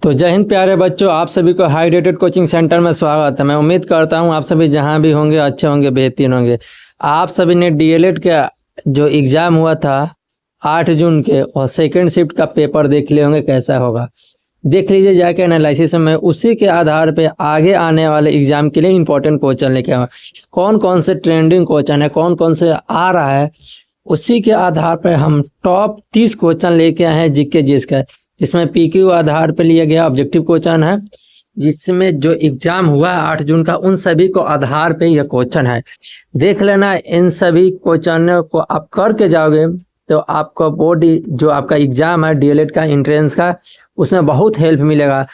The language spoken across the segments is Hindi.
तो जय हिंद प्यारे बच्चों, आप सभी को हाई रेटेड कोचिंग सेंटर में स्वागत है। मैं उम्मीद करता हूं आप सभी जहां भी होंगे अच्छे होंगे, बेहतरीन होंगे। आप सभी ने डीएलएड का जो एग्ज़ाम हुआ था 8 जून के, और सेकंड शिफ्ट का पेपर देख लिए होंगे, कैसा होगा देख लीजिए जाके एनालिसिस में। उसी के आधार पे आगे आने वाले एग्ज़ाम के लिए इंपॉर्टेंट क्वेश्चन लेके आए। कौन कौन से ट्रेंडिंग क्वेश्चन है, कौन कौन से आ रहा है, उसी के आधार पर हम टॉप 30 क्वेश्चन लेके आए हैं जीके जिसका। इसमें पीक्यू आधार पर लिया गया ऑब्जेक्टिव क्वेश्चन है, जिसमें जो एग्जाम हुआ 8 जून का उन सभी को आधार पे यह क्वेश्चन है। देख लेना, इन सभी क्वेश्चनों को आप करके जाओगे तो आपको बोर्ड जो आपका एग्जाम है डीएलएड का एंट्रेंस का, उसमें बहुत हेल्प मिलेगा।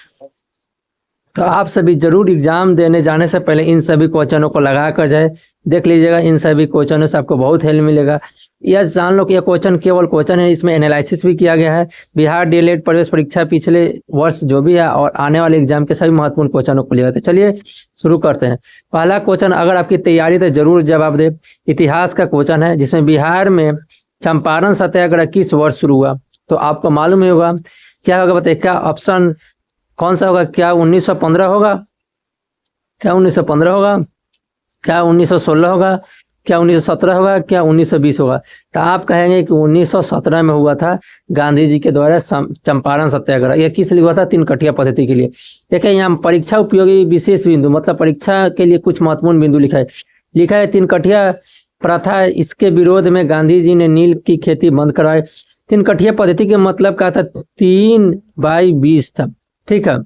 तो आप सभी जरूर एग्जाम देने जाने से पहले इन सभी क्वेश्चनों को लगा कर जाए, देख लीजिएगा। इन सभी क्वेश्चनों से आपको बहुत हेल्प मिलेगा। यह जान लो कि यह क्वेश्चन केवल क्वेश्चन है, इसमें एनालिसिस भी किया गया है। बिहार डीएलएड प्रवेश परीक्षा पिछले वर्ष जो भी है और आने वाले एग्जाम के सभी महत्वपूर्ण क्वेश्चनों को लिया। चलिए शुरू करते हैं। पहला क्वेश्चन, अगर आपकी तैयारी तो जरूर जवाब दे। इतिहास का क्वेश्चन है, जिसमें बिहार में चंपारण सत्याग्रह किस वर्ष शुरू हुआ? तो आपको मालूम ही होगा। क्या होगा बताइए, क्या ऑप्शन कौन सा होगा? क्या 1915 होगा? क्या 1915 होगा? क्या 1916 होगा? क्या 1917 होगा? क्या 1920 होगा? तो आप कहेंगे कि 1917 में हुआ था गांधी जी के द्वारा चंपारण सत्याग्रह। यह किस लिए हुआ था? तीन कठिया पद्धति के लिए। देखिए यहाँ परीक्षा उपयोगी विशेष बिंदु, मतलब परीक्षा के लिए कुछ महत्वपूर्ण बिंदु लिखा है तीन कठिया प्रथा, इसके विरोध में गांधी जी ने नील की खेती बंद करवाई। तीन कठिया पद्धति के मतलब क्या था? 3/20 था, ठीक है।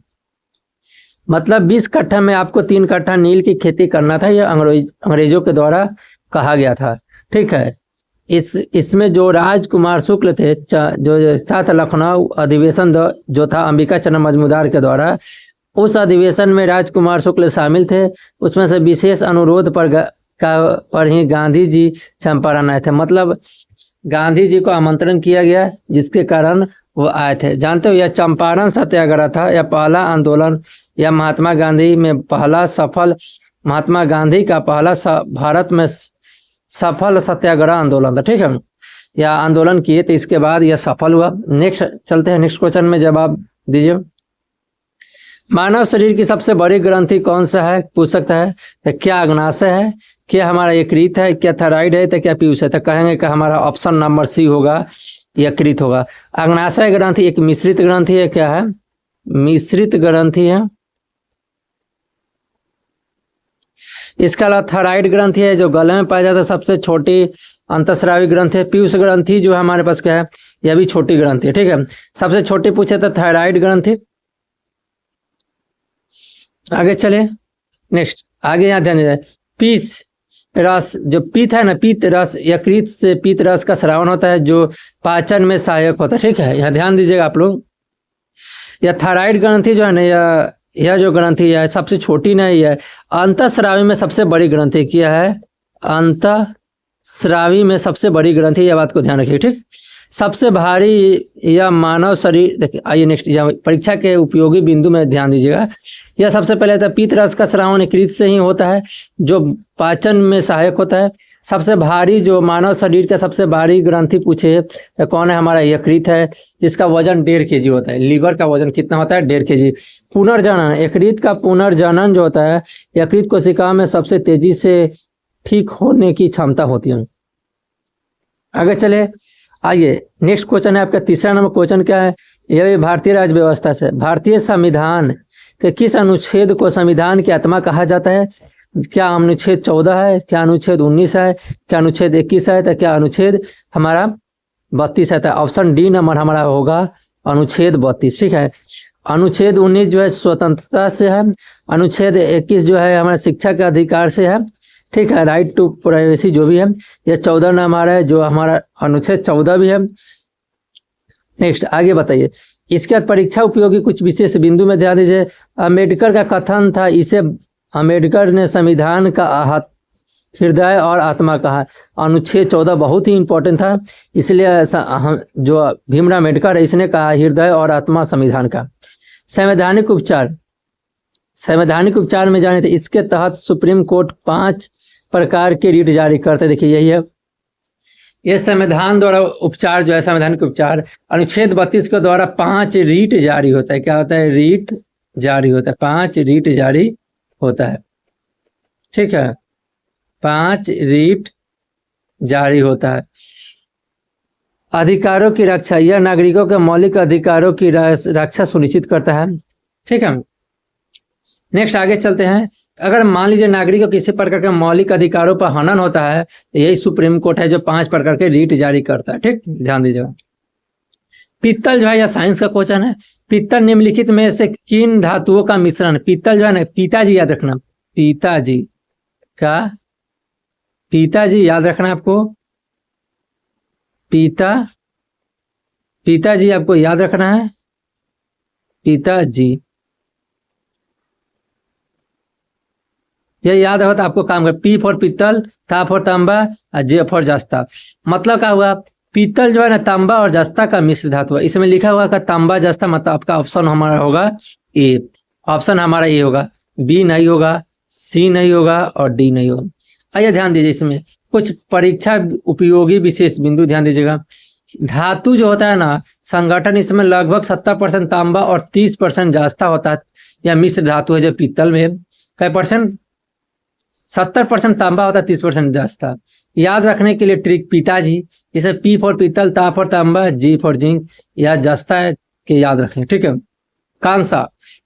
मतलब 20 कट्ठा में आपको 3 कट्ठा नील की खेती करना था। यह अंग्रेजों के द्वारा कहा गया था, ठीक है। इसमें जो राजकुमार शुक्ल थे, जो था लखनऊ अधिवेशन जो था अंबिका चरण मजूमदार के द्वारा, उस अधिवेशन में राजकुमार शुक्ल शामिल थे। उसमें से विशेष अनुरोध पर ही गांधी जी चंपारण आए थे। मतलब गांधी जी को आमंत्रण किया गया, जिसके कारण वो आए थे। जानते हो, यह चंपारण सत्याग्रह था, यह पहला आंदोलन, यह महात्मा गांधी का पहला भारत में सफल सत्याग्रह आंदोलन था, ठीक है। यह आंदोलन किए तो इसके बाद यह सफल हुआ। नेक्स्ट चलते हैं, नेक्स्ट क्वेश्चन में जवाब दीजिए। मानव शरीर की सबसे बड़ी ग्रंथि कौन सा है? पूछ सकता है। तो क्या अग्नाशय है? क्या हमारा यकृत है? क्या थायराइड है? तो क्या पीयूष है? तो कहेंगे कि हमारा ऑप्शन नंबर सी होगा, यकृत होगा। अग्नाशय ग्रंथि एक मिश्रित ग्रंथि है। क्या है? मिश्रित ग्रंथि है। इसके अलावा थायराइड ग्रंथि है, जो गले में पाया जाता है, सबसे छोटी अंतःस्रावी ग्रंथि है। पीयूष ग्रंथि जो हमारे पास क्या है, यह भी छोटी ग्रंथि है, ठीक है। सबसे छोटी पूछे तो थायराइड ग्रंथि। आगे चले, नेक्स्ट आगे यहाँ ध्यान दीजिए। पीस रस, जो पीत है ना, पीत रस, यकृत से पीत रस का स्रावन होता है, जो पाचन में सहायक होता है, ठीक है। यहाँ ध्यान दीजिएगा आप लोग। यह थायराइड ग्रंथि जो है ना, यह जो ग्रंथि है सबसे छोटी नहीं है, अंतःस्रावी में सबसे बड़ी ग्रंथि क्या है? अंतःस्रावी में सबसे बड़ी ग्रंथि, यह बात को ध्यान रखिए, ठीक। सबसे भारी यह मानव शरीर, देखिए आइए नेक्स्ट, परीक्षा के उपयोगी बिंदु में ध्यान दीजिएगा। यह सबसे पहले था पीत रस का स्रावन यकृत से ही होता है, जो पाचन में सहायक होता है। सबसे भारी जो मानव शरीर का सबसे भारी ग्रंथि पूछे तो कौन है? हमारा यकृत है, जिसका वजन 1.5 kg होता है। लीवर का वजन कितना होता है? 1.5 kg। पुनर्जनन, यकृत का पुनर्जनन जो होता है, यकृत कोशिका में सबसे तेजी से ठीक होने की क्षमता होती है। आगे चले, आइए नेक्स्ट क्वेश्चन है आपका तीसरा नंबर क्वेश्चन। क्या है? यह भी भारतीय राज्य व्यवस्था से, भारतीय संविधान के किस अनुच्छेद को संविधान की आत्मा कहा जाता है? क्या अनुच्छेद 14 है? क्या अनुच्छेद 19 है? क्या अनुच्छेद 21 है? तो क्या अनुच्छेद हमारा 32 है? तो ऑप्शन डी नंबर हमारा होगा अनुच्छेद 32, ठीक है। अनुच्छेद 19 जो है स्वतंत्रता से है। अनुच्छेद 21 जो है हमारा शिक्षा के अधिकार से है, ठीक है, राइट टू प्राइवेसी जो भी है। यह 14 नंबर हमारा है, जो हमारा अनुच्छेद 14 भी है। नेक्स्ट आगे बताइए। इसके बाद परीक्षा उपयोगी कुछ विशेष बिंदु में ध्यान दीजिए। अम्बेडकर का कथन था, इसे अम्बेडकर ने संविधान का हृदय और आत्मा कहा। अनुच्छेद 14 बहुत ही इंपॉर्टेंट था, इसलिए जो भीमराव अम्बेडकर है इसने कहा हृदय और आत्मा संविधान का। संवैधानिक उपचार में जाने थे, इसके तहत सुप्रीम कोर्ट 5 प्रकार के रीट जारी करते। देखिए यही है, ये संविधान द्वारा उपचार जो है, संवैधानिक उपचार अनुच्छेद 32 के द्वारा 5 रीट जारी होता है। क्या होता है? रीट जारी होता है, 5 रीट जारी होता है। ठीक है, 5 रीट जारी होता है। अधिकारों की रक्षा, यह नागरिकों के मौलिक अधिकारों की रक्षा सुनिश्चित करता है। ठीक है, नेक्स्ट आगे चलते हैं। अगर मान लीजिए नागरिक को किसी प्रकार के मौलिक अधिकारों पर हनन होता है तो यही सुप्रीम कोर्ट है जो 5 प्रकार के रीट जारी करता है। ठीक, ध्यान दीजिएगा। पीतल जो है यह साइंस का क्वेश्चन है। पीतल निम्नलिखित में से किन धातुओं का मिश्रण? पीतल जो है ना, पिताजी याद रखना, पिताजी का, पिताजी याद रखना आपको, पिताजी आपको याद रखना है, पिताजी। यह याद हो तो आपको काम कर। पी फॉर पीतल, ता फॉर तांबा और जे फॉर जस्ता। मतलब क्या हुआ? पीतल जो है ना तांबा और जस्ता का मिश्र धातु है। इसमें लिखा हुआ का तांबा जस्ता, मतलब आपका ऑप्शन हमारा होगा ए। ऑप्शन हमारा ए होगा, बी नहीं होगा, सी नहीं होगा और डी नहीं होगा। आइए ध्यान दीजिए, इसमें कुछ परीक्षा उपयोगी विशेष बिंदु ध्यान दीजिएगा। धातु जो होता है ना संगठन, इसमें लगभग 70% तांबा और 30% जस्ता होता है। यह मिश्र धातु है जो पीतल में कई परसेंट, 70% तांबा होता है, 30% जस्ता। याद रखने के लिए ट्रिक, पिताजी, जैसे पी फॉर पीतल, ता फॉर तांबा, जी फॉर जिंक, या जस्ता है के याद रखें। ठीक है, कांसा,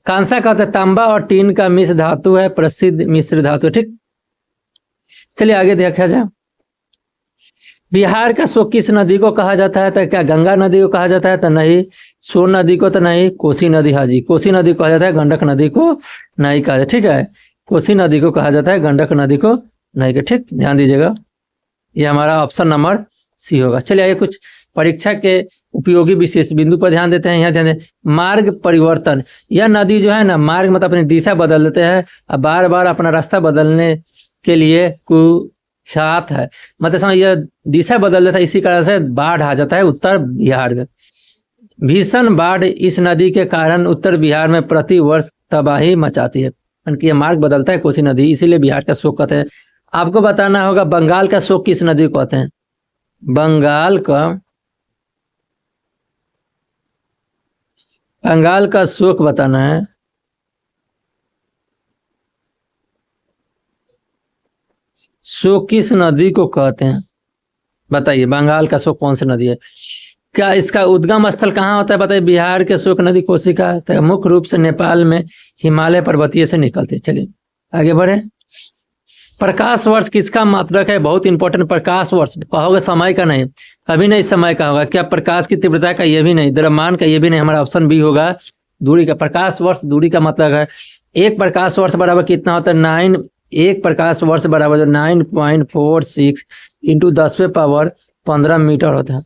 कांसा का होता है तांबा और टीन का मिश्र धातु है, प्रसिद्ध मिश्र धातु। ठीक, चलिए आगे देखा जाए। बिहार का शोक किस नदी को कहा जाता है? तो क्या गंगा नदी को कहा जाता है? तो नहीं। सोन नदी को तो नहीं। कोसी नदी, हाँ जी, कोसी नदी को कहा जाता है, गंडक नदी को नहीं कहा जाता। ठीक है, कोसी नदी को कहा जाता है, गंडक नदी को नहीं का। ठीक, ध्यान दीजिएगा, ये हमारा ऑप्शन नंबर सी होगा। चलिए आइए कुछ परीक्षा के उपयोगी विशेष बिंदु पर ध्यान देते हैं। यहाँ ध्यान दें, मार्ग परिवर्तन। यह नदी जो है ना, मार्ग मतलब अपनी दिशा बदल देते हैं और बार बार अपना रास्ता बदलने के लिए कुख्यात है। मतलब समझ, यह दिशा बदल देता है, इसी कारण से बाढ़ आ जाता है उत्तर बिहार में। भीषण बाढ़ इस नदी के कारण उत्तर बिहार में प्रति वर्ष तबाही मचाती है। ये मार्ग बदलता है कोसी नदी, इसीलिए बिहार का शोक कहते हैं। आपको बताना होगा बंगाल का शोक किस नदी को कहते हैं? बंगाल का शोक बताना है। शोक किस नदी को कहते हैं? बताइए, बंगाल का शोक कौन सी नदी है? क्या इसका उद्गम स्थल कहाँ होता है? बताइए, बिहार के शोक नदी कोसी का तो मुख्य रूप से नेपाल में हिमालय पर्वतीय से निकलते। चलिए आगे बढ़े। प्रकाश वर्ष किसका मात्रक है? बहुत इंपॉर्टेंट। प्रकाश वर्ष कहोगे समय का नहीं, कभी नहीं समय का होगा। क्या प्रकाश की तीव्रता का? ये भी नहीं। द्रव्यमान का? ये भी नहीं। हमारा ऑप्शन बी होगा दूरी का। प्रकाश वर्ष दूरी का मतलब है, एक प्रकाश वर्ष बराबर कितना होता है? 9। एक प्रकाश वर्ष बराबर 9.46 इंटू 10⁻15 मीटर होता है।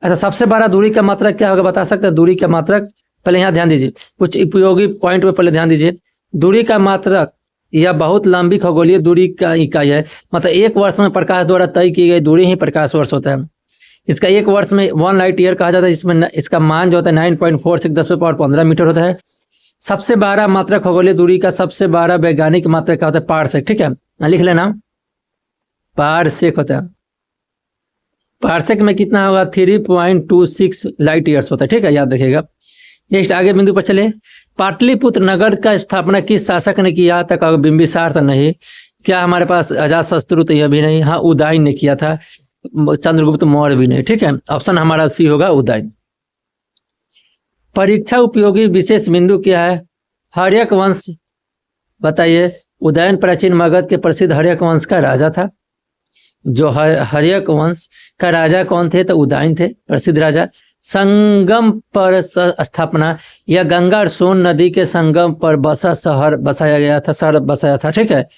अच्छा, सबसे बड़ा दूरी का मात्रक क्या होगा बता सकते हैं? दूरी का मात्रक, पहले यहाँ ध्यान दीजिए, कुछ उपयोगी पॉइंट पे पहले ध्यान दीजिए। दूरी का मात्रक यह बहुत लंबी खगोलीय दूरी का इकाई है। मतलब एक वर्ष में प्रकाश द्वारा तय की गई दूरी ही प्रकाश वर्ष होता है। इसका एक वर्ष में 1 लाइट ईयर कहा जाता है। इसमें इसका मान जो होता है 9.46 10⁻15 मीटर होता है। सबसे बड़ा मात्रक खगोलीय दूरी का सबसे बड़ा वैज्ञानिक मात्रक क्या होता है? पारसेक। ठीक है, लिख लेना, पारसेक होता है। पारसेक में कितना होगा? 3.26 लाइट ईयर्स होता है। ठीक है, याद रखिएगा। नेक्स्ट आगे बिंदु पर चले। पाटलिपुत्र नगर का स्थापना किस शासक ने किया? तक बिंबिसार तो नहीं। क्या हमारे पास अजातशत्रु? तो यह भी नहीं। हाँ, उदयन ने किया था। चंद्रगुप्त मौर्य भी नहीं। ठीक है, ऑप्शन हमारा सी होगा, उदयन। परीक्षा उपयोगी विशेष बिंदु क्या है? हर्यक वंश। बताइए, उदयन प्राचीन मगध के प्रसिद्ध हर्यक वंश का राजा था। जो हर्यक वंश का राजा कौन थे? तो उदयन थे, प्रसिद्ध राजा। संगम पर स्थापना, यह गंगा और सोन नदी के संगम पर शहर बसाया गया था, शहर बसाया था। ठीक है,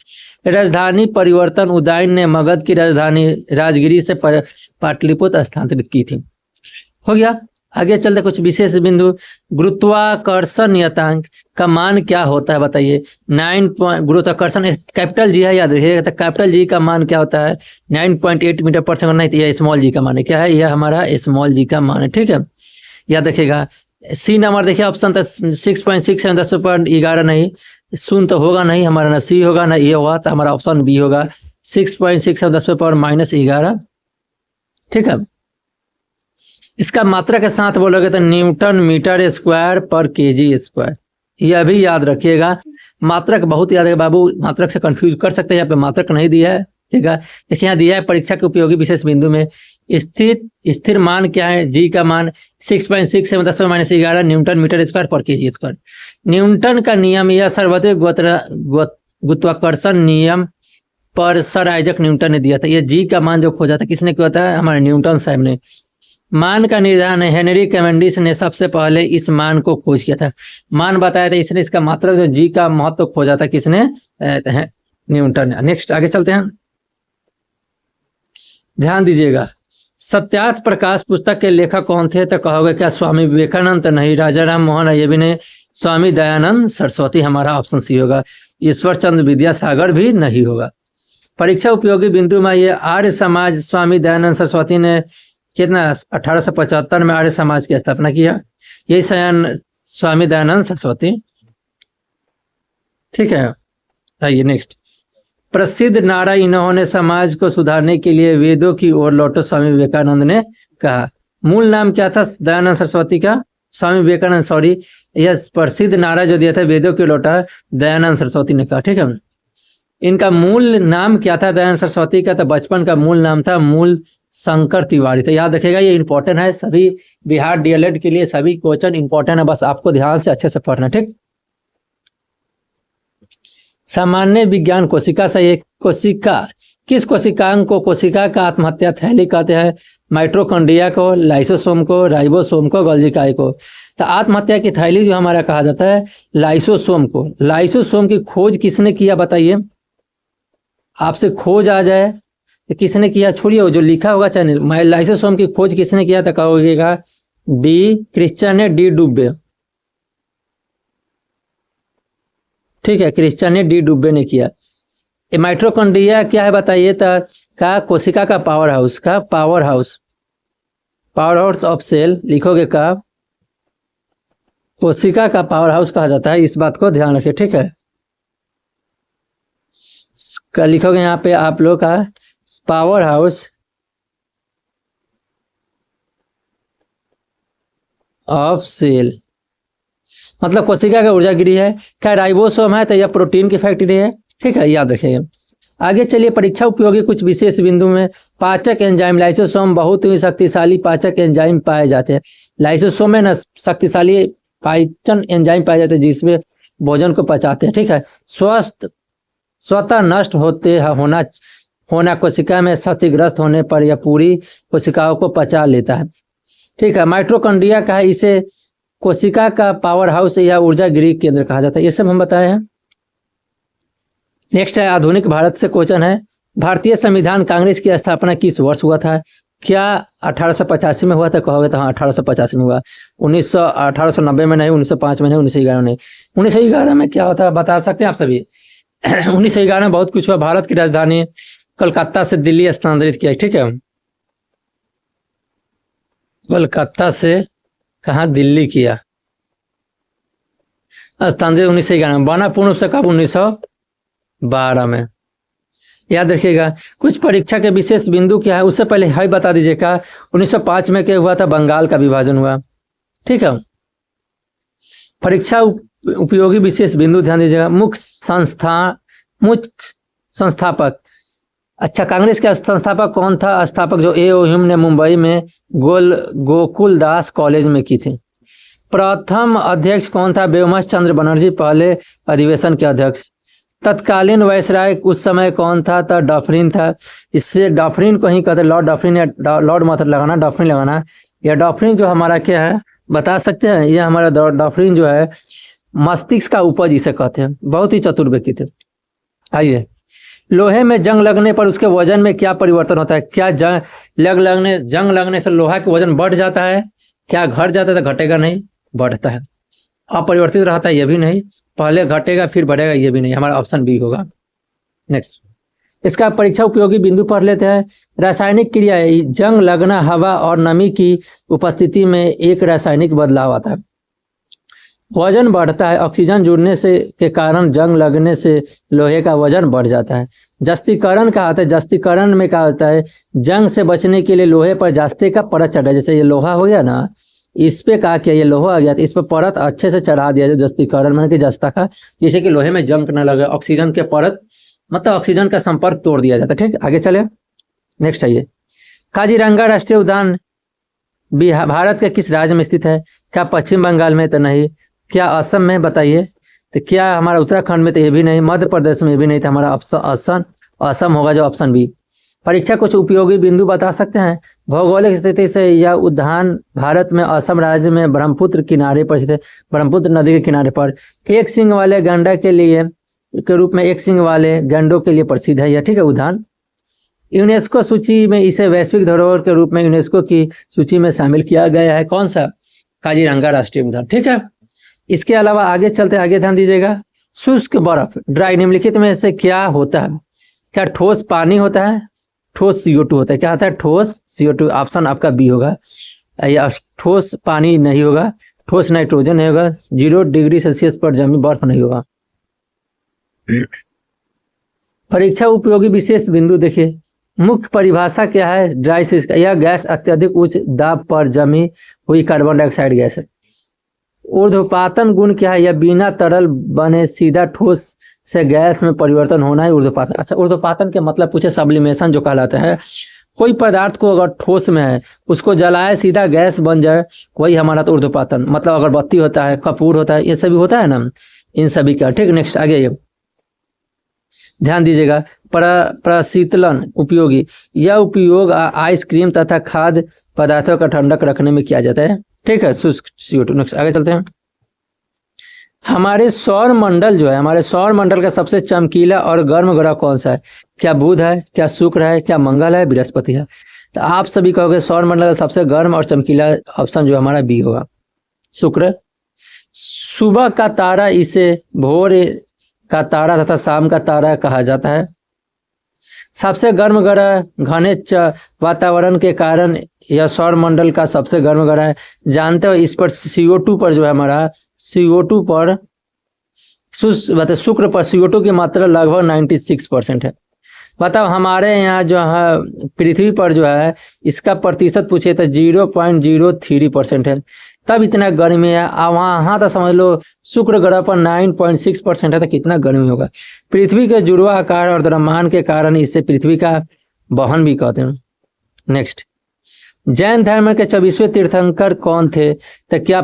राजधानी परिवर्तन, उदयन ने मगध की राजधानी राजगिरी से पाटलिपुत्र स्थानांतरित की थी। हो गया। आगे चलते कुछ विशेष बिंदु। गुरुत्वाकर्षण नियतांक का मान क्या होता है? बताइए। 9 गुरुत्वाकर्षण कैपिटल जी है, याद रखिएगा। तो कैपिटल जी का मान क्या होता है? 9.8 मीटर पर सेकंड। नहीं तो यह स्मॉल जी का मान है। क्या है? यह हमारा स्मॉल जी का मान है। ठीक है, याद रखिएगा। सी नंबर देखिए ऑप्शन था 6.67 10⁻11 नहीं। शून्य तो होगा नहीं हमारा, ना सी होगा ना ए होगा, तो हमारा ऑप्शन बी होगा 6.67 10⁻11 ठीक है। इसका मात्रा के साथ बोलोगे तो न्यूटन मीटर स्क्वायर पर केजी स्क्वायर, यह भी याद रखिएगा। मात्रक बहुत याद है बाबू, मात्रक से कंफ्यूज कर सकते हैं, यहाँ पे मात्रक नहीं दिया है, ठीक है। देखिए यहाँ दिया है परीक्षा के उपयोगी विशेष बिंदु में स्थिर मान क्या है, जी का मान 6.6 है, 10⁻11 न्यूटन मीटर स्क्वायर पर केजी स्क्वायर। न्यूटन का नियम यह सर्वोदय गुरुत्वाकर्षण नियम पर सर आइजक न्यूटन ने दिया था। ये जी का मान जो खोजा था किसने किया था, हमारे न्यूटन साहब ने। मान का निर्धारण हेनरी कैवेंडिश ने सबसे पहले इस मान को खोज किया था, मान बताया था इसने, इसका मात्रक जो जी का महत्व खोजा था किसने, न्यूटन ने। नेक्स्ट आगे चलते हैं, ध्यान दीजिएगा। सत्यार्थ प्रकाश पुस्तक के लेखक कौन थे, तो कहोगे क्या स्वामी विवेकानंद, तो नहीं। राजा राम मोहन, ये भी नहीं। स्वामी दयानंद सरस्वती, हमारा ऑप्शन सी होगा। ईश्वर चंद्र विद्यासागर भी नहीं होगा। परीक्षा उपयोगी बिंदु में ये आर्य समाज, स्वामी दयानंद सरस्वती ने कितना 1875 में आर्य समाज की स्थापना किया, यही स्वामी दयानंद सरस्वती, ठीक है। आइए नेक्स्ट, प्रसिद्ध नारा इन्होंने समाज को सुधारने के लिए वेदों की ओर लौटो, स्वामी विवेकानंद ने कहा। मूल नाम क्या था दयानंद सरस्वती का, स्वामी विवेकानंद, सॉरी, यह प्रसिद्ध नारा जो दिया था वेदों की लौटा, दयानंद सरस्वती ने कहा, ठीक है। इनका मूल नाम क्या था दयानंद सरस्वती का, तो बचपन का मूल नाम था मूल शंकर तिवारी। तो याद रखेगा, ये इंपॉर्टेंट है सभी बिहार डीएलएड के लिए, सभी क्वेश्चन इंपॉर्टेंट है, बस आपको ध्यान से अच्छे से पढ़ना, ठीक। सामान्य विज्ञान कोशिका से एक कोशिका, किस कोशिकांग को कोशिका का आत्महत्या थैली कहते हैं, माइटोकॉन्ड्रिया को, लाइसोसोम को, राइबोसोम को, गोल्गी काई को। तो आत्महत्या की थैली जो हमारा कहा जाता है लाइसोसोम को। लाइसोसोम की खोज किसने किया बताइए, आपसे खोज आ जाए तो किसने किया, छोड़िए जो लिखा होगा चाहे। लाइसोसोम की खोज किसने किया तो कहोगेगा डी क्रिश्चियन ने, डी डुब्बे, ठीक है, क्रिश्चियन ने, डी डुब्बे ने किया। माइटोकॉन्ड्रिया क्या है बताइए, तो का कोशिका का पावर हाउस, का पावर हाउस ऑफ सेल लिखोगे, का कोशिका का पावर हाउस कहा जाता है, इस बात को ध्यान रखिए, ठीक है। लिखोगे यहाँ पे आप लोग का पावर हाउस ऑफ सेल, मतलब कोशिका का ऊर्जा गिरी है। क्या राइबोसोम है तो यह प्रोटीन की फैक्ट्री है, ठीक है, याद रखिएगा। आगे चलिए, परीक्षा उपयोगी कुछ विशेष बिंदु में पाचक एंजाइम, लाइसोसोम बहुत ही शक्तिशाली पाचक एंजाइम पाए जाते हैं। लाइसोसोम में न शक्तिशाली पाचन एंजाइम पाए जाते हैं जिसमें भोजन को पचाते हैं, ठीक है। स्वतः नष्ट होना कोशिका में क्षतिग्रस्त होने पर यह पूरी कोशिकाओं को पचा लेता है, ठीक है। माइटोकॉन्ड्रिया का है, इसे कोशिका का पावर हाउस या ऊर्जा गृह केंद्र कहा जाता है, ये सब हम बताए हैं। नेक्स्ट है आधुनिक भारत से क्वेश्चन है, भारतीय संविधान कांग्रेस की स्थापना किस वर्ष हुआ था, क्या 1885 में हुआ था, कहोगे तो हाँ 1885 में हुआ। 1890 में नहीं, 1905 में नहीं, 1911 नहीं। 1911 में क्या होता है बता सकते हैं आप सभी। 1911 में बहुत कुछ हुआ, भारत की राजधानी कलकत्ता से दिल्ली स्थानांतरित किया, ठीक है। कलकत्ता से कहाँ, दिल्ली किया स्थानांतरित 1911 में। बना पूर्ण रूप से कब, 1912 में, याद रखिएगा। कुछ परीक्षा के विशेष बिंदु क्या है उससे पहले हाई बता दीजिएगा। 1905 में क्या हुआ था, बंगाल का विभाजन हुआ, ठीक है। परीक्षा उपयोगी विशेष बिंदु ध्यान दीजिएगा। मुख्य संस्थापक, अच्छा, कांग्रेस का संस्थापक कौन था, स्थापक जो ए.ओ. ह्यूम ने मुंबई में गोकुल दास कॉलेज में की थी। प्रथम अध्यक्ष कौन था, व्योमकेश चंद्र बनर्जी, पहले अधिवेशन के अध्यक्ष। तत्कालीन वायसराय उस समय कौन था, तो डफरिन था। इससे डफरिन को ही कहते, लॉर्ड डफरिन या लॉर्ड मत लगाना, डफरिन लगाना। यह डफरिन जो हमारा क्या है बता सकते हैं, यह हमारा डफरिन जो है मस्तिष्क का उपज इसे कहते हैं, बहुत ही चतुर व्यक्ति थे। आइए, लोहे में जंग लगने पर उसके वजन में क्या परिवर्तन होता है, क्या जंग लगने से लोहा का वजन बढ़ जाता है, क्या घट जाता है, तो घटेगा नहीं, बढ़ता है। अपरिवर्तित रहता है, ये भी नहीं, पहले घटेगा फिर बढ़ेगा, ये भी नहीं, हमारा ऑप्शन बी होगा। नेक्स्ट, इसका परीक्षा उपयोगी बिंदु पढ़ लेते हैं। रासायनिक क्रिया, जंग लगना, हवा और नमी की उपस्थिति में एक रासायनिक बदलाव आता है। वजन बढ़ता है, ऑक्सीजन जुड़ने से के कारण जंग लगने से लोहे का वजन बढ़ जाता है। जस्तीकरण क्या होता है? जस्तीकरण में क्या होता है, जंग से बचने के लिए लोहे पर जास्ते का परत चढ़ा, जैसे ये लोहा हो गया ना, इस पे क्या किया, ये लोहा आ गया तो इस पर परत अच्छे से चढ़ा दिया जाए, जस्तीकरण मैंने कि जस्ता का, जैसे कि लोहे में जंग न लगे, ऑक्सीजन के परत मतलब ऑक्सीजन का संपर्क तोड़ दिया जाता है। ठीक, आगे चले, नेक्स्ट आइए। काजीरंगा राष्ट्रीय उद्यान बिहार भारत के किस राज्य में स्थित है? क्या पश्चिम बंगाल में? तो नहीं। क्या असम में? बताइए। तो क्या हमारा उत्तराखंड में? तो ये भी नहीं। मध्य प्रदेश में? ये भी नहीं। तो हमारा ऑप्शन असम होगा, जो ऑप्शन बी। परीक्षा कुछ उपयोगी बिंदु बता सकते हैं? भौगोलिक स्थिति से यह उद्यान भारत में असम राज्य में ब्रह्मपुत्र किनारे पर स्थित है, ब्रह्मपुत्र नदी के किनारे पर। एक सींग वाले गंडा के लिए के रूप में, एक सींग वाले गंडों के लिए प्रसिद्ध है यह। ठीक है, उद्यान यूनेस्को सूची में इसे वैश्विक धरोहर के रूप में यूनेस्को की सूची में शामिल किया गया है। कौन सा? काजीरंगा राष्ट्रीय उद्यान। ठीक है, इसके अलावा आगे चलते, आगे ध्यान दीजिएगा। शुष्क बर्फ ड्राई निम्नलिखित में से क्या होता है? क्या ठोस पानी होता है? ठोस CO2 होता है? क्या होता है? ठोस CO2। ऑप्शन आपका बी होगा। या ठोस पानी नहीं होगा, ठोस नाइट्रोजन नहीं होगा, 0 डिग्री सेल्सियस पर जमी बर्फ नहीं होगा। परीक्षा उपयोगी विशेष बिंदु देखिए, मुख्य परिभाषा क्या है? ड्राई सिस्क, यह गैस अत्यधिक उच्च दाब पर जमी हुई कार्बन डाइऑक्साइड गैस है। ऊर्ध्वपातन गुण क्या है? यह बिना तरल बने सीधा ठोस से गैस में परिवर्तन होना है ऊर्ध्वपातन। अच्छा, ऊर्ध्वपातन के मतलब पूछे, सब्लिमेशन जो कहलाता है, कोई पदार्थ को अगर ठोस में है उसको जलाए सीधा गैस बन जाए, वही हमारा तो ऊर्ध्वपातन। मतलब अगरबत्ती होता है, कपूर होता है, ये सभी होता है ना, इन सभी का। ठीक, नेक्स्ट आगे ये ध्यान दीजिएगा। प्रशीतलन उपयोगी, यह उपयोग आइसक्रीम तथा खाद्य पदार्थों का ठंडक रखने में किया जाता है। ठीक है, शुष्क CO2। नेक्स्ट आगे चलते हैं। हमारे सौर मंडल जो है, हमारे सौर मंडल का सबसे चमकीला और गर्म ग्रह कौन सा है? क्या बुध है? क्या शुक्र है? क्या मंगल है? बृहस्पति है? तो आप सभी कहोगे सौर मंडल का सबसे गर्म और चमकीला ऑप्शन जो हमारा बी होगा, शुक्र। सुबह का तारा इसे भोर का तारा तथा शाम का तारा कहा जाता है। सबसे गर्म ग्रह घने वातावरण के कारण यह सौर मंडल का सबसे गर्म ग्रह है। जानते हो इस पर CO2 पर जो है हमारा CO2 पर शुक्र पर CO2 की मात्रा लगभग 96% है। बताओ हमारे यहाँ जो है पृथ्वी पर जो है इसका प्रतिशत पूछे तो 0.03% है, तब इतना गर्मी है। वहाँ तो समझ लो शुक्र ग्रह पर 9.6% है, तो कितना गर्मी होगा। पृथ्वी के जुड़वा आकार और द्रव्यमान के कारण इसे पृथ्वी का वहन भी कहते हैं। नेक्स्ट, जैन धर्म के 24वें तीर्थंकर कौन थे? तो क्या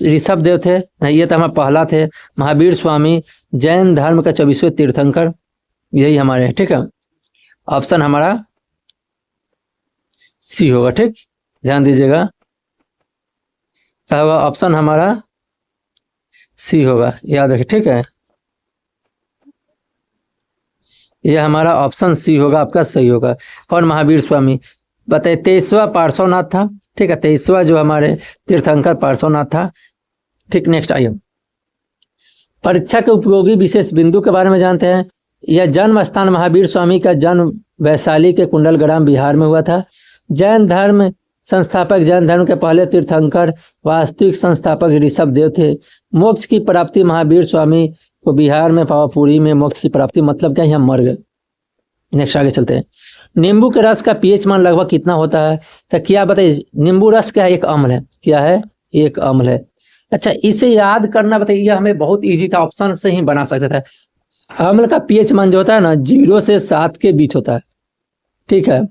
ऋषभ देव थे? नहीं, ये तो हमारा पहला थे, महावीर स्वामी जैन धर्म का 24वें तीर्थंकर यही हमारे हैं। ठीक है, ऑप्शन हमारा सी होगा। ठीक, ध्यान दीजिएगा, क्या होगा? ऑप्शन हमारा सी होगा, याद रखिए। ठीक है, यह हमारा ऑप्शन सी होगा, आपका सही होगा। और महावीर स्वामी बताइए 23वां पार्श्वनाथ था। ठीक है, 23वां जो हमारे तीर्थंकर पार्श्वनाथ था। ठीक, नेक्स्ट आइए, परीक्षा के उपयोगी विशेष बिंदु के बारे में जानते हैं। यह जन्म स्थान महावीर स्वामी का जन्म वैशाली के कुंडलग्राम बिहार में हुआ था। जैन धर्म संस्थापक, जैन धर्म के पहले तीर्थंकर वास्तविक संस्थापक ऋषभ देव थे। मोक्ष की प्राप्ति महावीर स्वामी को बिहार में पावापुरी में मोक्ष की प्राप्ति, मतलब क्या, यहाँ मर गए। नेक्स्ट आगे चलते हैं। नींबू के रस का pH मान लगभग कितना होता है? तो क्या बताइए, नींबू रस क्या है? एक अम्ल है। क्या है? एक अम्ल है। अच्छा, इसे याद करना बताइए, हमें बहुत इजी था, ऑप्शन से ही बना सकते थे। अम्ल का pH मान जो होता है ना 0 से 7 के बीच होता है। ठीक है,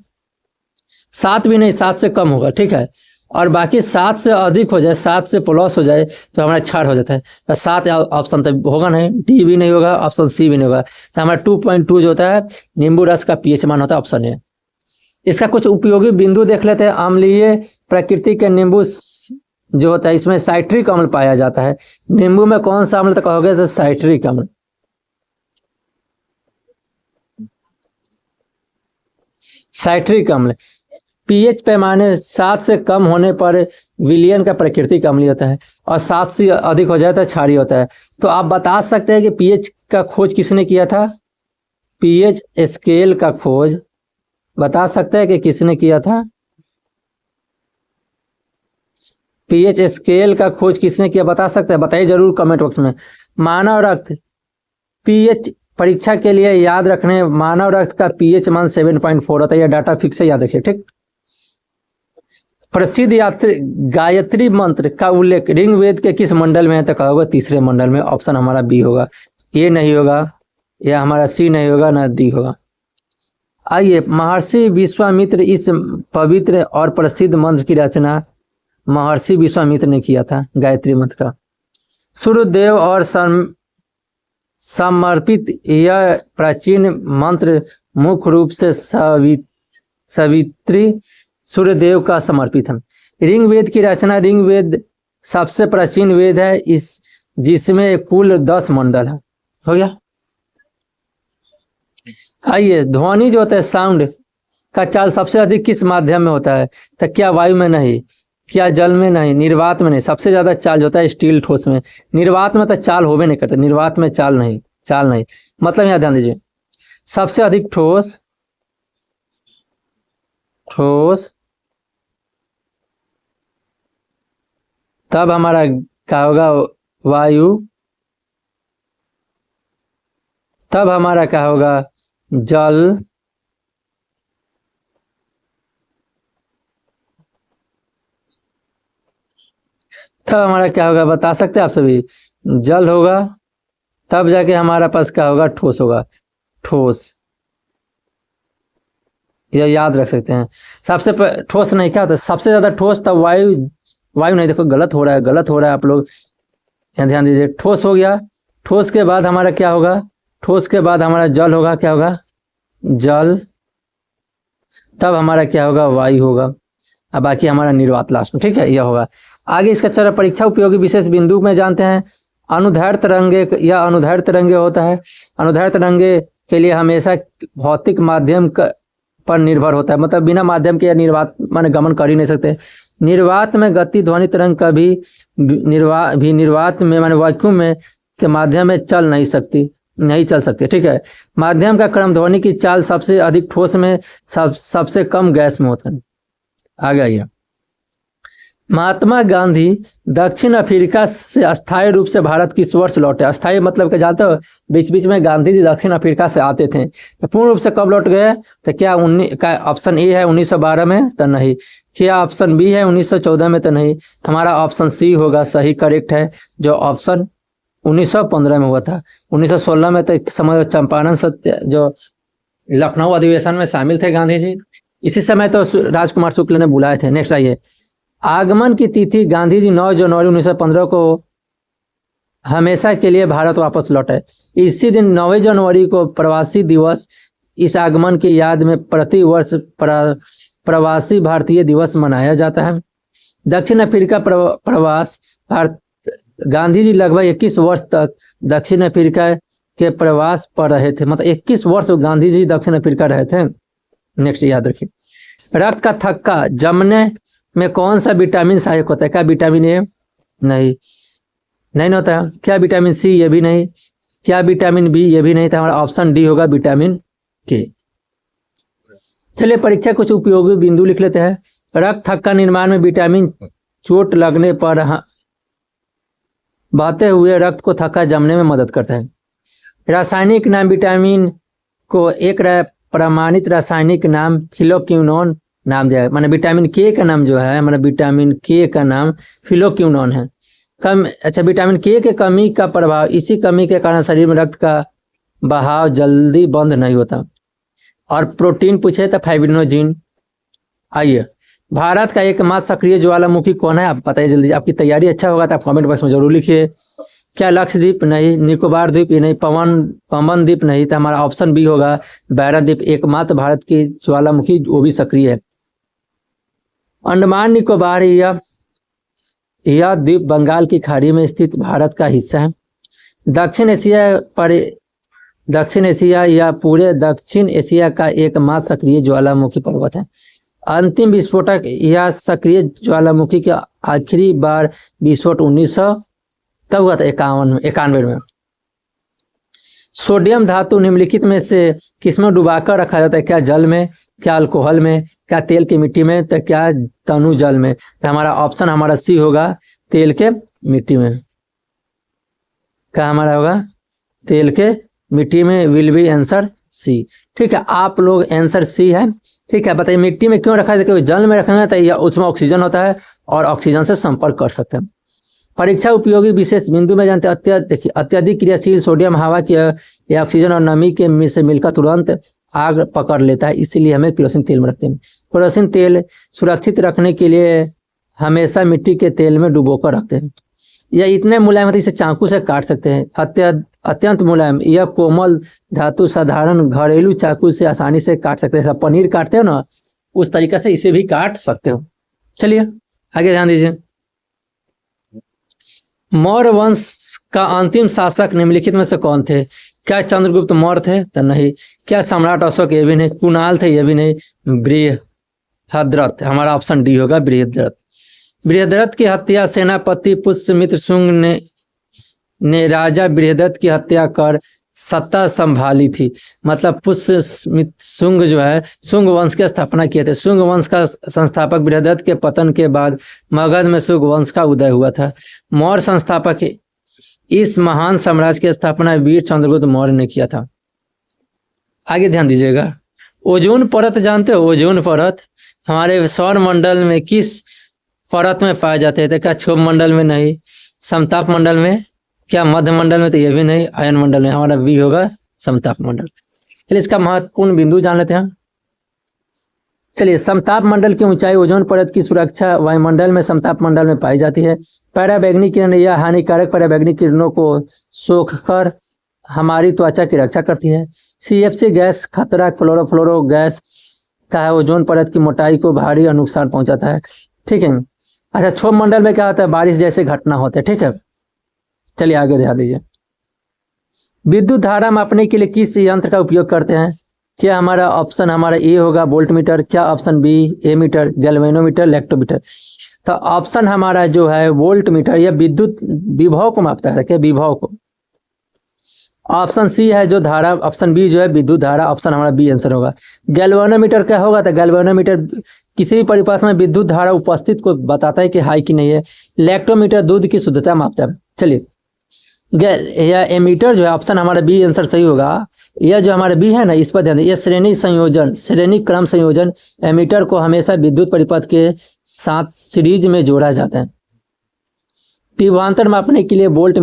7 भी नहीं, 7 से कम होगा। ठीक है, और बाकी 7 से अधिक हो जाए, 7 से प्लस हो जाए तो हमारा क्षार हो जाता है। तो 7 ऑप्शन तो होगा नहीं, डी भी नहीं होगा, ऑप्शन सी भी नहीं होगा। तो हमारा 2.2 जो होता है नींबू रस का pH मान होता है, ऑप्शन है। इसका कुछ उपयोगी बिंदु देख लेते हैं। अम्लीय प्रकृति के नींबू जो होता है इसमें साइट्रिक अम्ल पाया जाता है। नींबू में कौन सा अम्ल तो कहोगे? तो साइट्रिक अम्ल। साइट्रिक अम्ल pH पैमाने 7 से कम होने पर विलियन का प्राकृतिक अम्लीय होता है, और 7 से अधिक हो जाए तो क्षारीय होता है। तो आप बता सकते हैं कि pH का खोज किसने किया था? pH स्केल का खोज बता सकते हैं कि किसने किया था? पीएच स्केल का खोज किसने किया, बता सकते हैं? बताइए जरूर कमेंट बॉक्स में। मानव रक्त पीएच परीक्षा के लिए याद रखने, मानव रक्त का पीएच मान 7.4 होता है। यह डाटा फिक्स है, याद रखिए, ठीक। प्रसिद्ध गायत्री मंत्र का उल्लेख ऋग्वेद के किस मंडल में है? तो कहा होगा तीसरे मंडल में। ऑप्शन हमारा बी होगा, ए नहीं होगा, या हमारा सी नहीं होगा, ना डी होगा। आइए, महर्षि विश्वामित्र इस पवित्र और प्रसिद्ध मंत्र की रचना महर्षि विश्वामित्र ने किया था, गायत्री मंत्र का। सूर्यदेव और समर्पित यह प्राचीन मंत्र मुख्य रूप से सवित्री सूर्यदेव का समर्पित है। ऋग्वेद की रचना, ऋग्वेद सबसे प्राचीन वेद है, इस जिसमें कुल 10 मंडल है। हो गया। आइए, ध्वनि जो होता है साउंड का चाल सबसे अधिक किस माध्यम में होता है? तो क्या वायु में नहीं, क्या जल में नहीं, निर्वात में नहीं। सबसे ज्यादा चाल जो होता है स्टील ठोस में। निर्वात में तो चाल होवे नहीं करता, निर्वात में चाल नहीं, चाल नहीं। मतलब यहाँ ध्यान दीजिए, सबसे अधिक ठोस तब हमारा क्या होगा? वायु। तब हमारा क्या होगा? जल। तब हमारा क्या होगा, बता सकते हैं आप सभी? जल होगा, तब जाके हमारा पास क्या होगा? ठोस होगा, ठोस। यह याद रख सकते हैं। सबसे ठोस नहीं, क्या होता है सबसे ज्यादा ठोस? तब वायु, वायु नहीं। देखो गलत हो रहा है, गलत हो रहा है, आप लोग यहाँ ध्यान दीजिए। ठोस हो गया, ठोस के बाद हमारा क्या होगा? ठोस के बाद हमारा जल होगा, क्या होगा? जल। तब हमारा क्या होगा? वायु होगा। अब बाकी हमारा निर्वात लास्ट में, ठीक है, यह होगा। आगे इसका चरण परीक्षा उपयोगी विशेष बिंदु में जानते हैं। अनुदैर्ध्य तरंगे, या अनुदैर्ध्य तरंगे होता है। अनुदैर्ध्य तरंगे के लिए हमेशा भौतिक माध्यम पर निर्भर होता है, मतलब बिना माध्यम के निर्वात माने गमन कर ही नहीं सकते। निर्वात में गति ध्वनि तरंग कभी निर्वात में माने वैक्यूम में के माध्यम में नहीं चल सकती, ठीक है। माध्यम का क्रम ध्वनि की चाल सबसे अधिक ठोस में, सबसे कम गैस में होता है। आगे आइए, महात्मा गांधी दक्षिण अफ्रीका से अस्थायी रूप से भारत किस वर्ष लौटे? अस्थायी मतलब क्या जानते हो? बीच बीच में गांधी जी दक्षिण अफ्रीका से आते थे, तो पूर्ण रूप से कब लौट गए? तो क्या ऑप्शन ए है 1912 में? तो नहीं। क्या ऑप्शन बी है 1914 में? तो नहीं। हमारा ऑप्शन सी होगा, सही करेक्ट है, जो ऑप्शन 1915 में हुआ था। 1916 में तो समझ चंपारण सत्य जो लखनऊ अधिवेशन में शामिल थे गांधी जी, इसी समय तो राजकुमार शुक्ल ने बुलाए थे। नेक्स्ट आइए, आगमन की तिथि गांधी जी 9 जनवरी 1915 को हमेशा के लिए भारत वापस लौटे। इसी दिन 9 जनवरी को प्रवासी दिवस, इस आगमन की याद में प्रति वर्ष प्रवासी भारतीय दिवस मनाया जाता है। दक्षिण अफ्रीका प्रवास, गांधी जी लगभग 21 वर्ष तक दक्षिण अफ्रीका के प्रवास पर रहे थे, मतलब 21 वर्ष गांधी जी दक्षिण अफ्रीका रहे थे। नेक्स्ट याद रखिए, रक्त का थक्का जमने में कौन सा विटामिन सहायक होता है? क्या विटामिन ए? नहीं होता। क्या विटामिन सी? ये भी नहीं। क्या विटामिन बी? ये भी नहीं था। हमारा ऑप्शन डी होगा, विटामिन के। चलिए परीक्षा कुछ उपयोगी बिंदु लिख लेते हैं। रक्त थक्का निर्माण में विटामिन चोट लगने पर बहते हुए रक्त को थक्का जमने में मदद करता है। रासायनिक नाम विटामिन को एक प्रमाणित रासायनिक नाम फिलोक्विनोन नाम दिया है। माने विटामिन के का नाम जो है, माने विटामिन के का नाम फिलोक्विनोन है। विटामिन के कमी का प्रभाव, इसी कमी के कारण शरीर में रक्त का बहाव जल्दी बंद नहीं होता। और प्रोटीन पूछे तो फाइब्रिनोजिन। आइए, भारत का एकमात्र सक्रिय ज्वालामुखी कौन है? आप बताइए जल्दी। आपकी तैयारी अच्छा होगा तो आप कमेंट बॉक्स में जरूर लिखिए। क्या लक्षद्वीप? नहीं। निकोबार द्वीप? ये नहीं। पवन द्वीप? नहीं। तो हमारा ऑप्शन बी होगा, बैरा द्वीप, एकमात्र भारत की ज्वालामुखी, वो भी सक्रिय है। अंडमान निकोबार यह द्वीप बंगाल की खाड़ी में स्थित भारत का हिस्सा है। दक्षिण एशिया या पूरे दक्षिण एशिया का एकमात्र सक्रिय ज्वालामुखी पर्वत है। अंतिम विस्फोटक या सक्रिय ज्वालामुखी का आखिरी बार विस्फोट 1900 कब हुआ था? 91 में। सोडियम धातु निम्नलिखित में से किसमें डुबाकर रखा जाता है? क्या जल में, क्या अल्कोहल में, क्या तेल की मिट्टी में, तो क्या तनु जल में? तो हमारा ऑप्शन हमारा सी होगा, तेल के मिट्टी में। क्या हमारा होगा? तेल के मिट्टी में विल बी आंसर सी। ठीक है, आप लोग आंसर सी है। ठीक है, बताइए मिट्टी में क्यों रखा है? क्योंकि जल में रखेंगे तो यह उसमें ऑक्सीजन होता है और ऑक्सीजन से संपर्क कर सकते हैं। परीक्षा उपयोगी विशेष बिंदु में जानते हैं, देखिए अत्यधिक क्रियाशील सोडियम हवा की या ऑक्सीजन और नमी के से मिलकर तुरंत आग पकड़ लेता है, इसीलिए हमें केरोसिन तेल में रखते हैं। केरोसिन तेल सुरक्षित रखने के लिए हमेशा मिट्टी के तेल में डुबोकर रखते हैं। यह इतने मुलायम होते, इसे चाकू से काट सकते हैं। अत्यंत मुलायम, यह कोमल धातु साधारण घरेलू चाकू से आसानी से काट सकते हैं। पनीर काटते हो ना, उस तरीके से इसे भी काट सकते हो। चलिए आगे ध्यान दीजिए। मौर्य वंश का अंतिम शासक निम्नलिखित में से कौन थे? क्या चंद्रगुप्त मौर्य थे? तो नहीं। क्या सम्राट अशोक? ये भी नहीं। कुणाल थे? ये भी नहीं। बृहद्रथ, हमारा ऑप्शन डी होगा, बृहद्रथ। बृहद्रथ की हत्या सेनापति पुष्यमित्र शुंग ने राजा बृहद्रथ की हत्या कर सत्ता संभाली थी। मतलब पुष्यमित्र शुंग जो है शुंग वंश की स्थापना किए थे। शुंग वंश का संस्थापक बृहद्रथ के पतन के बाद मगध में शुंग वंश का उदय हुआ था। मौर्य संस्थापक इस महान साम्राज्य की स्थापना वीर चंद्रगुप्त मौर्य ने किया था। आगे ध्यान दीजिएगा। ओजोन परत जानते हो? ओजोन परत हमारे सौर मंडल में किस परत में पाए जाते हैं? तो क्या क्षोभ मंडल में? नहीं। समताप मंडल में? क्या मध्य मंडल में? तो यह भी नहीं। अयन मंडल में, हमारा बी होगा, समताप मंडल। चलिए इसका महत्वपूर्ण बिंदु जान लेते हैं। चलिए, समताप मंडल की ऊंचाई ओजोन परत की सुरक्षा वायुमंडल में समताप मंडल में पाई जाती है। पराबैंगनी किरण या हानिकारक पराबैंगनी किरणों को सोखकर हमारी त्वचा की रक्षा करती है। CFC गैस खतरा क्लोरोफ्लोरो गैस का है, ओजोन परत की मोटाई को भारी नुकसान पहुंचाता है। ठीक है। अच्छा, क्षोभ मंडल में क्या होता है? बारिश जैसे घटना होते हैं। ठीक है, चलिए आगे ध्यान दीजिए। विद्युत धारा मापने के लिए किस यंत्र का उपयोग करते हैं? क्या हमारा ऑप्शन हमारा ए होगा, वोल्ट मीटर। क्या option B, ammeter, galvanometer, electrometer? तो ऑप्शन हमारा जो है वोल्ट मीटर, यह विद्युत विभव को मापता है। क्या विभव को? ऑप्शन सी है जो धारा, ऑप्शन बी जो है विद्युत धारा, ऑप्शन हमारा बी आंसर होगा। गैल्वेनोमीटर क्या होगा? तो गैल्वेनोमीटर किसी भी परिपाश में विद्युत धारा उपस्थित को बताता है कि हाई कि नहीं है। इलेक्ट्रोमीटर दूध की शुद्धता मापता है। चलिए, यह एमीटर जो है ऑप्शन हमारा बी आंसर सही होगा। यह जो हमारा बी है ना, इस पर ध्यान दें। यह श्रेणी संयोजन, श्रेणी क्रम संयोजन एमीटर को हमेशा विद्युत परिपथ के साथ सीरीज में जोड़ा जाता है। विभवांतर मापने के लिए वोल्ट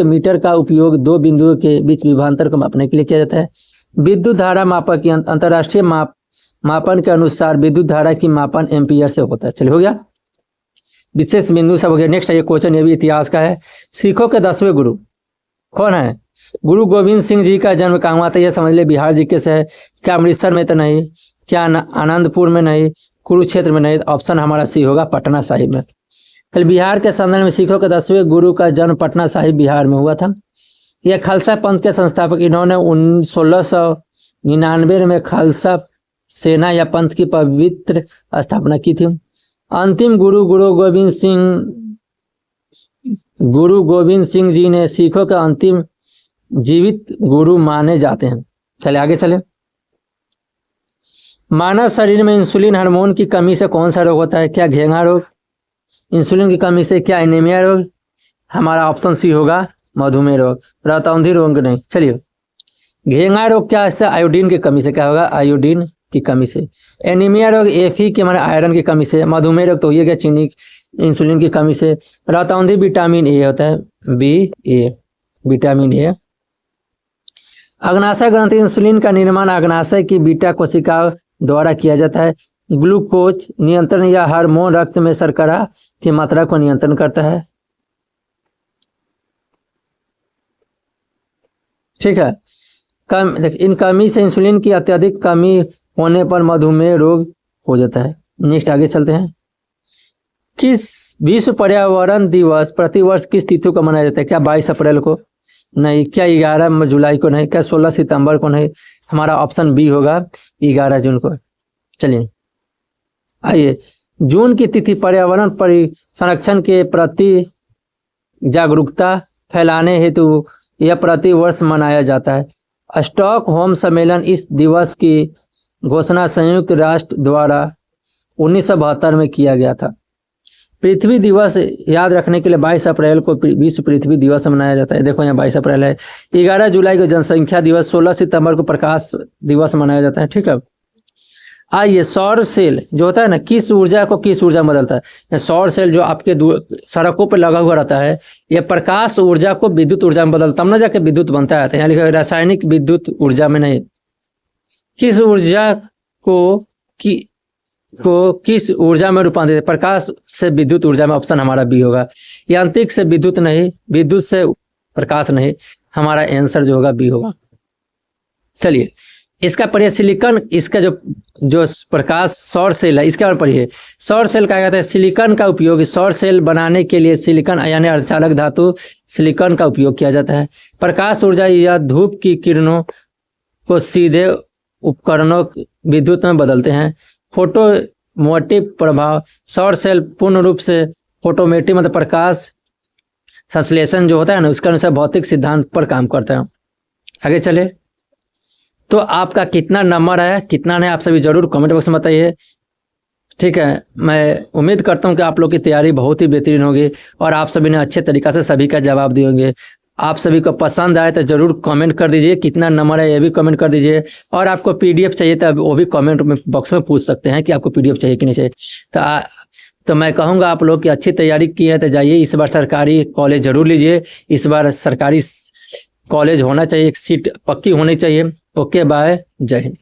मीटर का उपयोग दो बिंदुओं के बीच विभवांतर को मापने के लिए किया जाता है। विद्युत धारा मापक की अंतर्राष्ट्रीय मापन के अनुसार विद्युत धारा की मापन एम्पियर से होता है। चलिए, हो गया विशेष बिंदु सब हो गया। नेक्स्ट ये क्वेश्चन, ये भी इतिहास का है। सिखों के 10वें गुरु कौन है? गुरु गोविंद सिंह जी का जन्म कहाँ हुआ था? यह समझ ले, बिहार जी के से है। क्या अमृतसर में? तो नहीं। क्या आनंदपुर में? नहीं। कुरुक्षेत्र में? नहीं। ऑप्शन हमारा सी होगा, पटना साहिब में। कल बिहार के संदर्भ में सिखों के 10वें गुरु का जन्म पटना साहिब बिहार में हुआ था। यह खालसा पंथ के संस्थापक, इन्होंने 1699 में खालसा सेना या पंथ की पवित्र स्थापना की थी। अंतिम गुरु गुरु गोविंद सिंह जी ने सिखों के अंतिम जीवित गुरु माने जाते हैं। चले आगे चले। मानव शरीर में इंसुलिन हार्मोन की कमी से कौन सा रोग होता है? क्या घेंगा रोग? इंसुलिन की कमी से क्या एनीमिया रोग? हमारा ऑप्शन सी होगा, मधुमेह रोग। रतौंधी रोग नहीं। चलिए, घेंगा रोग क्या है? आयोडीन की कमी से। क्या होगा? आयोडीन की कमी से। एनीमिया रोग Fe के हमारे आयरन की कमी से। मधुमेह रोग तो ये क्या, चीनी इंसुलिन की कमी से। रतौंधी विटामिन ए होता है, BA, विटामिन ए। अग्नाशय ग्रंथि इंसुलिन का निर्माण अग्नाशय की बीटा कोशिका द्वारा किया जाता है। ग्लूकोज नियंत्रण या हार्मोन रक्त में शर्करा की मात्रा को नियंत्रण करता है। ठीक है। इन कमी से इंसुलिन की अत्यधिक कमी होने पर मधुमेह रोग हो जाता है। नेक्स्ट आगे चलते हैं। किस विश्व पर्यावरण दिवस प्रतिवर्ष किस तिथि को मनाया जाता है? क्या 22 अप्रैल को? नहीं। क्या 11 जुलाई को? नहीं। क्या 16 सितंबर को? नहीं। हमारा ऑप्शन बी होगा, 11 जून को। चलिए आइए, जून की तिथि पर्यावरण संरक्षण के प्रति जागरूकता फैलाने हेतु यह प्रतिवर्ष मनाया जाता है। स्टॉकहोम सम्मेलन इस दिवस की घोषणा संयुक्त राष्ट्र द्वारा 1972 में किया गया था। पृथ्वी दिवस याद रखने के लिए 22 अप्रैल को विश्व पृथ्वी दिवस मनाया जाता है। देखो यहाँ 22 अप्रैल है। 11 जुलाई को जनसंख्या दिवस, 16 सितंबर को प्रकाश दिवस मनाया जाता है। ठीक है, आइए सौर सेल जो होता है ना, किस ऊर्जा को किस ऊर्जा में बदलता है। सौर सेल जो आपके सड़कों पर लगा हुआ रहता है, यह प्रकाश ऊर्जा को विद्युत ऊर्जा में बदलता, तब ना जाके विद्युत बनता है। यहाँ लिखा है रासायनिक विद्युत ऊर्जा में नहीं। किस ऊर्जा को किस ऊर्जा में रूपांतरित, प्रकाश से विद्युत ऊर्जा में, ऑप्शन हमारा बी होगा। यांत्रिक से विद्युत नहीं, विद्युत से प्रकाश नहीं, हमारा आंसर जो होगा बी होगा। चलिए इसका पढ़िए सिलिकॉन, इसका जो प्रकाश सौर सेल है इसके बारे में पढ़िए। सौर सेल कहा जाता है सिलिकॉन का उपयोग, सौर सेल बनाने के लिए सिलिकॉन यानी अर्धचालक धातु सिलिकॉन का उपयोग किया जाता है। प्रकाश ऊर्जा या धूप की किरणों को सीधे उपकरणों विद्युत में बदलते हैं। फोटोमोटिव प्रभाव, सौर सेल पूर्ण रूप से फोटोमेटिव मतलब प्रकाश संश्लेषण जो होता है ना, उसके अनुसार भौतिक सिद्धांत पर काम करता है। आगे चले, तो आपका कितना नंबर है कितना नहीं, आप सभी जरूर कमेंट बॉक्स में बताइए। ठीक है, मैं उम्मीद करता हूँ कि आप लोग की तैयारी बहुत ही बेहतरीन होगी और आप सभी ने अच्छे तरीक़ा से सभी का जवाब दिए होंगे। आप सभी को पसंद आए तो ज़रूर कमेंट कर दीजिए, कितना नंबर है ये भी कमेंट कर दीजिए। और आपको पीडीएफ चाहिए तो वो भी कमेंट में बॉक्स में पूछ सकते हैं कि आपको पीडीएफ चाहिए कि नहीं चाहिए। तो मैं कहूँगा आप लोग की अच्छी तैयारी की है तो जाइए, इस बार सरकारी कॉलेज ज़रूर लीजिए। इस बार सरकारी कॉलेज होना चाहिए, एक सीट पक्की होनी चाहिए। ओके बाय, जय हिंद।